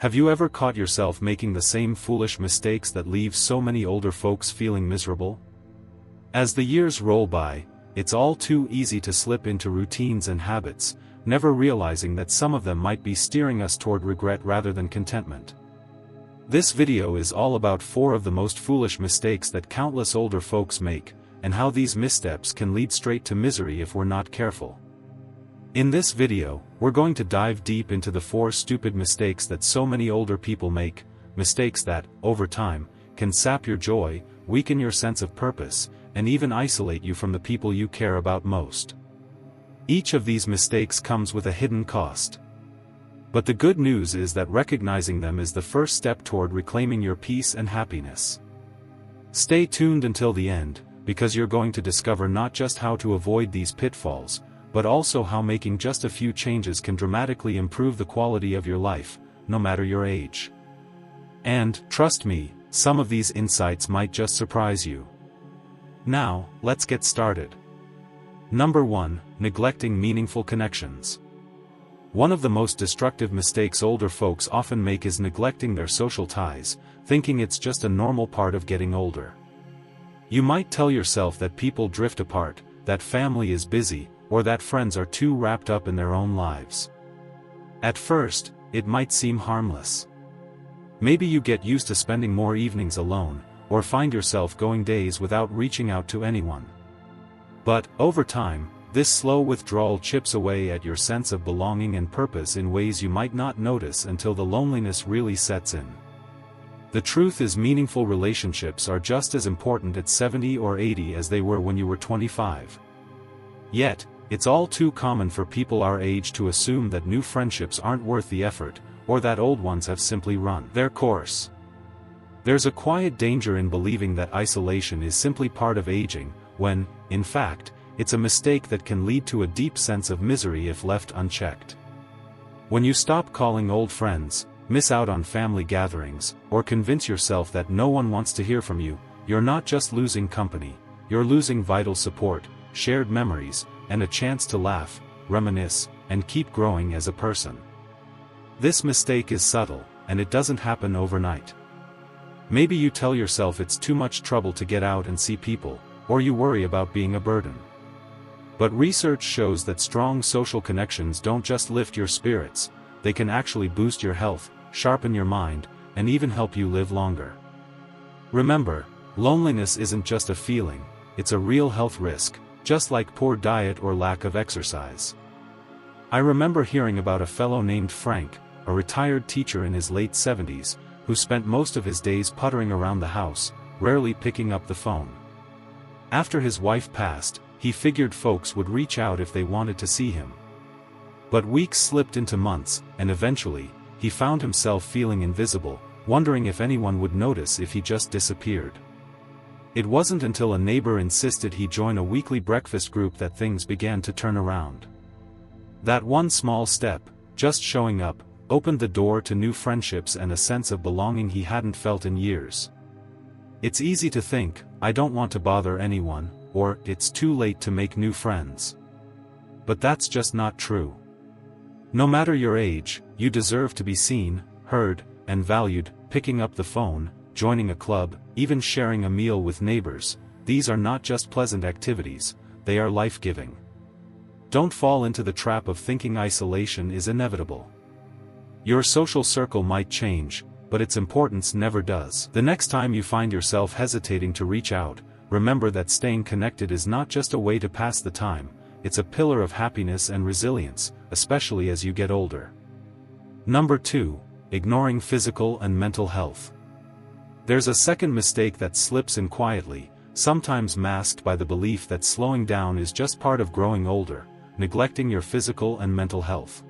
Have you ever caught yourself making the same foolish mistakes that leave so many older folks feeling miserable? As the years roll by, it's all too easy to slip into routines and habits, never realizing that some of them might be steering us toward regret rather than contentment. This video is all about 4 of the most foolish mistakes that countless older folks make, and how these missteps can lead straight to misery if we're not careful. In this video, we're going to dive deep into the 4 stupid mistakes that so many older people make, mistakes that, over time, can sap your joy, weaken your sense of purpose, and even isolate you from the people you care about most. Each of these mistakes comes with a hidden cost. But the good news is that recognizing them is the first step toward reclaiming your peace and happiness. Stay tuned until the end, because you're going to discover not just how to avoid these pitfalls, but also how making just a few changes can dramatically improve the quality of your life, no matter your age. And, trust me, some of these insights might just surprise you. Now, let's get started. Number 1, neglecting meaningful connections. One of the most destructive mistakes older folks often make is neglecting their social ties, thinking it's just a normal part of getting older. You might tell yourself that people drift apart, that family is busy, or that friends are too wrapped up in their own lives. At first, it might seem harmless. Maybe you get used to spending more evenings alone, or find yourself going days without reaching out to anyone. But, over time, this slow withdrawal chips away at your sense of belonging and purpose in ways you might not notice until the loneliness really sets in. The truth is, meaningful relationships are just as important at 70 or 80 as they were when you were 25. Yet, it's all too common for people our age to assume that new friendships aren't worth the effort, or that old ones have simply run their course. There's a quiet danger in believing that isolation is simply part of aging, when, in fact, it's a mistake that can lead to a deep sense of misery if left unchecked. When you stop calling old friends, miss out on family gatherings, or convince yourself that no one wants to hear from you, you're not just losing company, you're losing vital support, shared memories, and a chance to laugh, reminisce, and keep growing as a person. This mistake is subtle, and it doesn't happen overnight. Maybe you tell yourself it's too much trouble to get out and see people, or you worry about being a burden. But research shows that strong social connections don't just lift your spirits, they can actually boost your health, sharpen your mind, and even help you live longer. Remember, loneliness isn't just a feeling, it's a real health risk, just like poor diet or lack of exercise. I remember hearing about a fellow named Frank, a retired teacher in his late 70s, who spent most of his days puttering around the house, rarely picking up the phone. After his wife passed, he figured folks would reach out if they wanted to see him. But weeks slipped into months, and eventually, he found himself feeling invisible, wondering if anyone would notice if he just disappeared. It wasn't until a neighbor insisted he join a weekly breakfast group that things began to turn around. That one small step, just showing up, opened the door to new friendships and a sense of belonging he hadn't felt in years. It's easy to think, I don't want to bother anyone, or it's too late to make new friends. But that's just not true. No matter your age, you deserve to be seen, heard, and valued. Picking up the phone, joining a club, even sharing a meal with neighbors, these are not just pleasant activities, they are life-giving. Don't fall into the trap of thinking isolation is inevitable. Your social circle might change, but its importance never does. The next time you find yourself hesitating to reach out, remember that staying connected is not just a way to pass the time, it's a pillar of happiness and resilience, especially as you get older. Number 2, ignoring physical and mental health. There's a second mistake that slips in quietly, sometimes masked by the belief that slowing down is just part of growing older, neglecting your physical and mental health.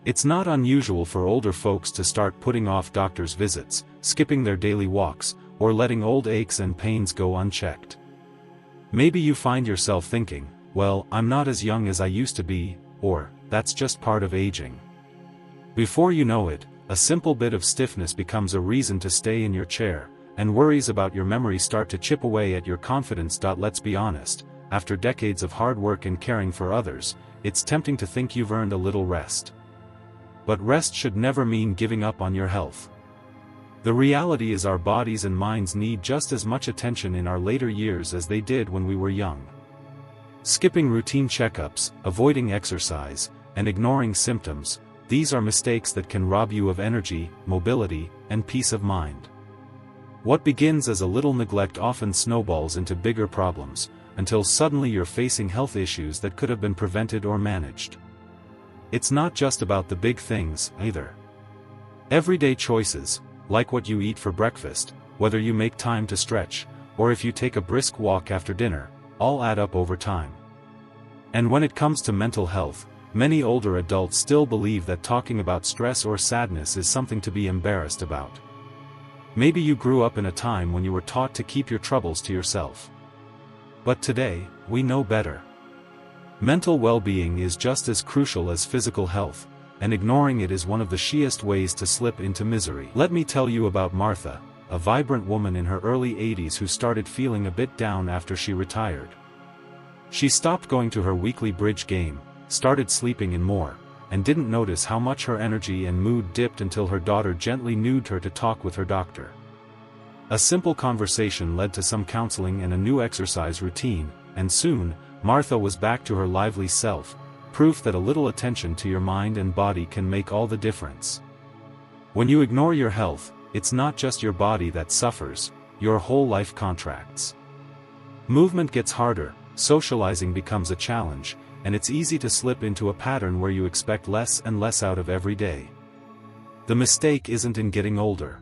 It's not unusual for older folks to start putting off doctor's visits, skipping their daily walks, or letting old aches and pains go unchecked. Maybe you find yourself thinking, well, I'm not as young as I used to be, or, that's just part of aging. Before you know it, a simple bit of stiffness becomes a reason to stay in your chair, and worries about your memory start to chip away at your confidence. Let's be honest, after decades of hard work and caring for others, it's tempting to think you've earned a little rest. But rest should never mean giving up on your health. The reality is our bodies and minds need just as much attention in our later years as they did when we were young. Skipping routine checkups, avoiding exercise, and ignoring symptoms, these are mistakes that can rob you of energy, mobility, and peace of mind. What begins as a little neglect often snowballs into bigger problems, until suddenly you're facing health issues that could have been prevented or managed. It's not just about the big things, either. Everyday choices, like what you eat for breakfast, whether you make time to stretch, or if you take a brisk walk after dinner, all add up over time. And when it comes to mental health, many older adults still believe that talking about stress or sadness is something to be embarrassed about. Maybe you grew up in a time when you were taught to keep your troubles to yourself. But today, we know better. Mental well-being is just as crucial as physical health, and ignoring it is one of the surest ways to slip into misery. Let me tell you about Martha, a vibrant woman in her early 80s who started feeling a bit down after she retired. She stopped going to her weekly bridge game, started sleeping in more, and didn't notice how much her energy and mood dipped until her daughter gently nudged her to talk with her doctor. A simple conversation led to some counseling and a new exercise routine, and soon, Martha was back to her lively self, proof that a little attention to your mind and body can make all the difference. When you ignore your health, it's not just your body that suffers, your whole life contracts. Movement gets harder, socializing becomes a challenge, and it's easy to slip into a pattern where you expect less and less out of every day. The mistake isn't in getting older.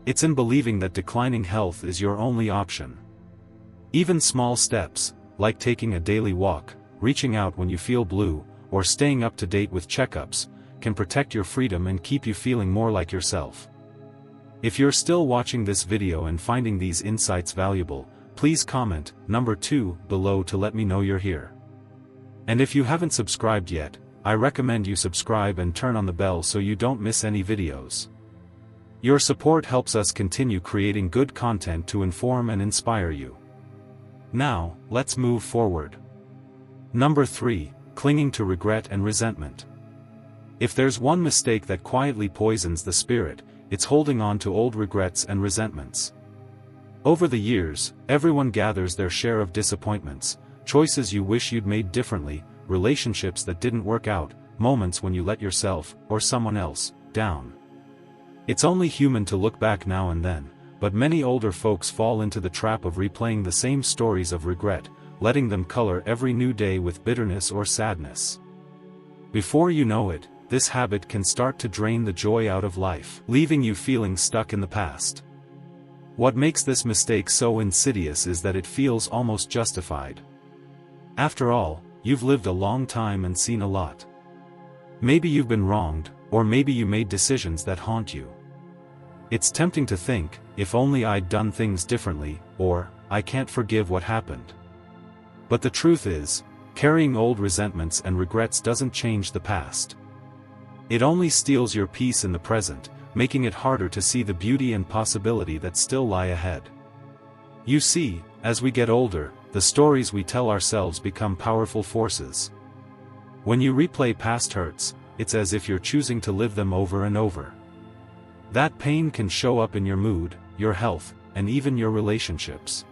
It's in believing that declining health is your only option. Even small steps, like taking a daily walk, reaching out when you feel blue, or staying up to date with checkups, can protect your freedom and keep you feeling more like yourself. If you're still watching this video and finding these insights valuable, please comment number 2 below to let me know you're here. And if you haven't subscribed yet, I recommend you subscribe and turn on the bell so you don't miss any videos. Your support helps us continue creating good content to inform and inspire you. Now, let's move forward. Number 3, clinging to regret and resentment. If there's one mistake that quietly poisons the spirit, it's holding on to old regrets and resentments. Over the years, everyone gathers their share of disappointments, choices you wish you'd made differently, relationships that didn't work out, moments when you let yourself, or someone else, down. It's only human to look back now and then, but many older folks fall into the trap of replaying the same stories of regret, letting them color every new day with bitterness or sadness. Before you know it, this habit can start to drain the joy out of life, leaving you feeling stuck in the past. What makes this mistake so insidious is that it feels almost justified. After all, you've lived a long time and seen a lot. Maybe you've been wronged, or maybe you made decisions that haunt you. It's tempting to think, if only I'd done things differently, or, I can't forgive what happened. But the truth is, carrying old resentments and regrets doesn't change the past. It only steals your peace in the present, making it harder to see the beauty and possibility that still lie ahead. You see, as we get older, the stories we tell ourselves become powerful forces. When you replay past hurts, it's as if you're choosing to live them over and over. That pain can show up in your mood, your health, and even your relationships.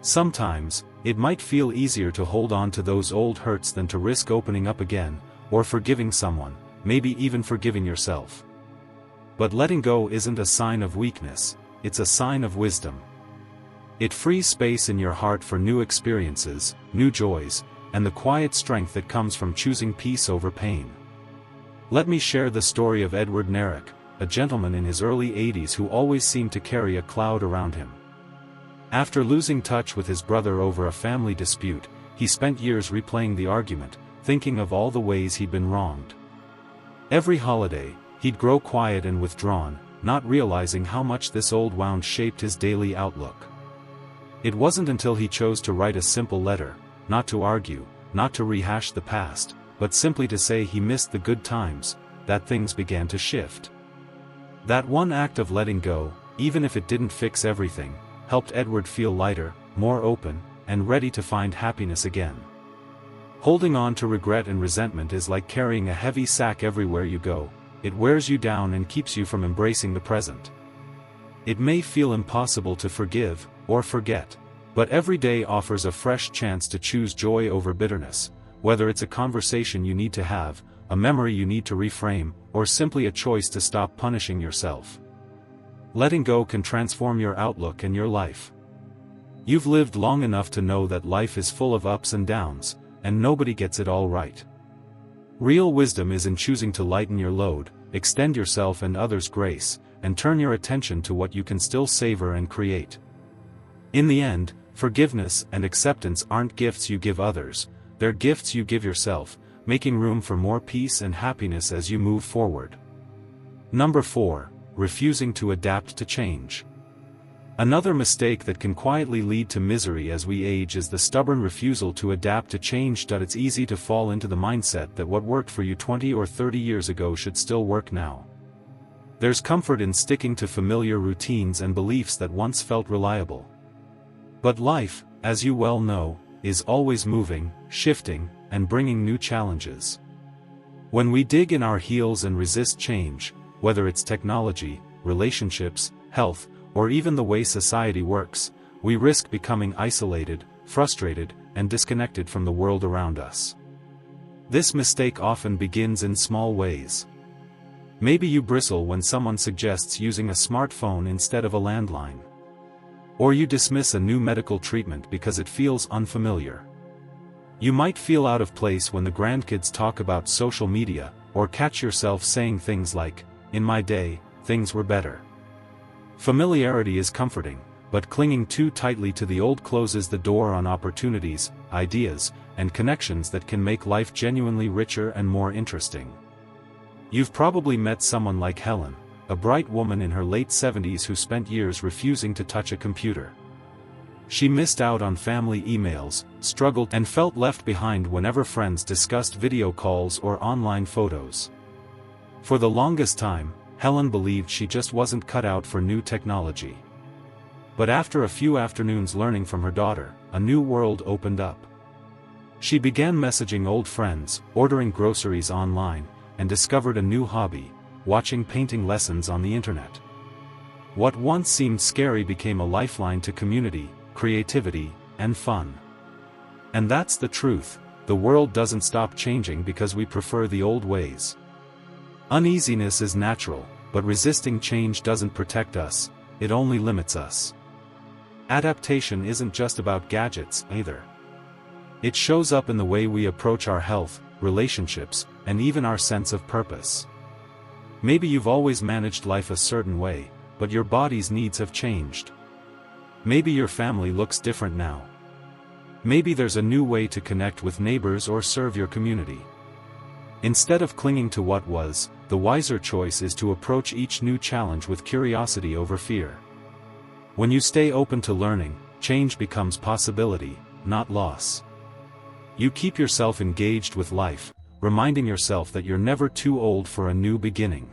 Sometimes, it might feel easier to hold on to those old hurts than to risk opening up again, or forgiving someone, maybe even forgiving yourself. But letting go isn't a sign of weakness, it's a sign of wisdom. It frees space in your heart for new experiences, new joys, and the quiet strength that comes from choosing peace over pain. Let me share the story of Edward Narek, a gentleman in his early 80s who always seemed to carry a cloud around him. After losing touch with his brother over a family dispute, he spent years replaying the argument, thinking of all the ways he'd been wronged. Every holiday, he'd grow quiet and withdrawn, not realizing how much this old wound shaped his daily outlook. It wasn't until he chose to write a simple letter, not to argue, not to rehash the past, but simply to say he missed the good times, that things began to shift. That one act of letting go, even if it didn't fix everything, helped Edward feel lighter, more open, and ready to find happiness again. Holding on to regret and resentment is like carrying a heavy sack everywhere you go. It wears you down and keeps you from embracing the present. It may feel impossible to forgive or forget, but every day offers a fresh chance to choose joy over bitterness, whether it's a conversation you need to have, a memory you need to reframe, or simply a choice to stop punishing yourself. Letting go can transform your outlook and your life. You've lived long enough to know that life is full of ups and downs, and nobody gets it all right. Real wisdom is in choosing to lighten your load, extend yourself and others grace, and turn your attention to what you can still savor and create. In the end, forgiveness and acceptance aren't gifts you give others, they're gifts you give yourself, making room for more peace and happiness as you move forward. Number 4. Refusing to adapt to change. Another mistake that can quietly lead to misery as we age is the stubborn refusal to adapt to change. It's easy to fall into the mindset that what worked for you 20 or 30 years ago should still work now. There's comfort in sticking to familiar routines and beliefs that once felt reliable. But life, as you well know, is always moving, shifting, and bringing new challenges. When we dig in our heels and resist change, whether it's technology, relationships, health, or even the way society works, we risk becoming isolated, frustrated, and disconnected from the world around us. This mistake often begins in small ways. Maybe you bristle when someone suggests using a smartphone instead of a landline. Or you dismiss a new medical treatment because it feels unfamiliar. You might feel out of place when the grandkids talk about social media, or catch yourself saying things like, "In my day, things were better." Familiarity is comforting, but clinging too tightly to the old closes the door on opportunities, ideas, and connections that can make life genuinely richer and more interesting. You've probably met someone like Helen, a bright woman in her late 70s who spent years refusing to touch a computer. She missed out on family emails, struggled and felt left behind whenever friends discussed video calls or online photos. For the longest time, Helen believed she just wasn't cut out for new technology. But after a few afternoons learning from her daughter, a new world opened up. She began messaging old friends, ordering groceries online, and discovered a new hobby: watching painting lessons on the internet. What once seemed scary became a lifeline to community, creativity, and fun. And that's the truth: the world doesn't stop changing because we prefer the old ways. Uneasiness is natural, but resisting change doesn't protect us, it only limits us. Adaptation isn't just about gadgets, either. It shows up in the way we approach our health, relationships, and even our sense of purpose. Maybe you've always managed life a certain way, but your body's needs have changed. Maybe your family looks different now. Maybe there's a new way to connect with neighbors or serve your community. Instead of clinging to what was, the wiser choice is to approach each new challenge with curiosity over fear. When you stay open to learning, change becomes possibility, not loss. You keep yourself engaged with life, reminding yourself that you're never too old for a new beginning.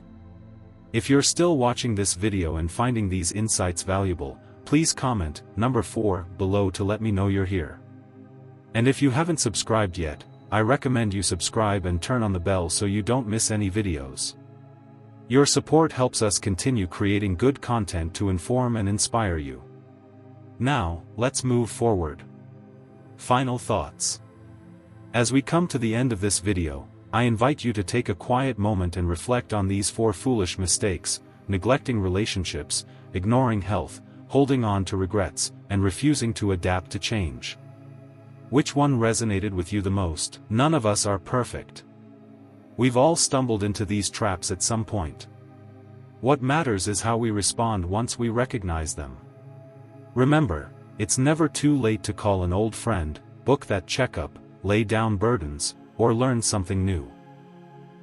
If you're still watching this video and finding these insights valuable, please comment number 4 below to let me know you're here. And if you haven't subscribed yet, I recommend you subscribe and turn on the bell so you don't miss any videos. Your support helps us continue creating good content to inform and inspire you. Now, let's move forward. Final thoughts. As we come to the end of this video, I invite you to take a quiet moment and reflect on these 4 foolish mistakes: neglecting relationships, ignoring health, holding on to regrets, and refusing to adapt to change. Which one resonated with you the most? None of us are perfect. We've all stumbled into these traps at some point. What matters is how we respond once we recognize them. Remember, it's never too late to call an old friend, book that checkup, lay down burdens, or learn something new.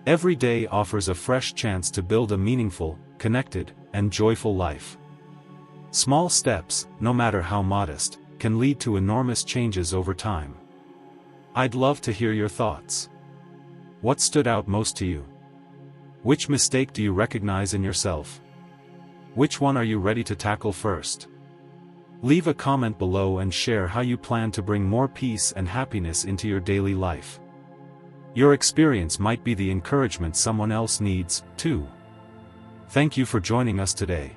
Every day offers a fresh chance to build a meaningful, connected, and joyful life. Small steps, no matter how modest, can lead to enormous changes over time. I'd love to hear your thoughts. What stood out most to you? Which mistake do you recognize in yourself? Which one are you ready to tackle first? Leave a comment below and share how you plan to bring more peace and happiness into your daily life. Your experience might be the encouragement someone else needs, too. Thank you for joining us today.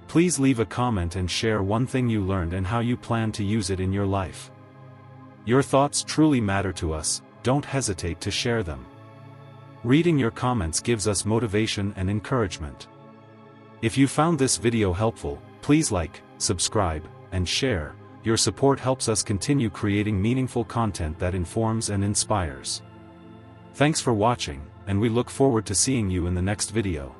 Please leave a comment and share one thing you learned and how you plan to use it in your life. Your thoughts truly matter to us, don't hesitate to share them. Reading your comments gives us motivation and encouragement. If you found this video helpful, please like, subscribe, and share. Your support helps us continue creating meaningful content that informs and inspires. Thanks for watching, and we look forward to seeing you in the next video.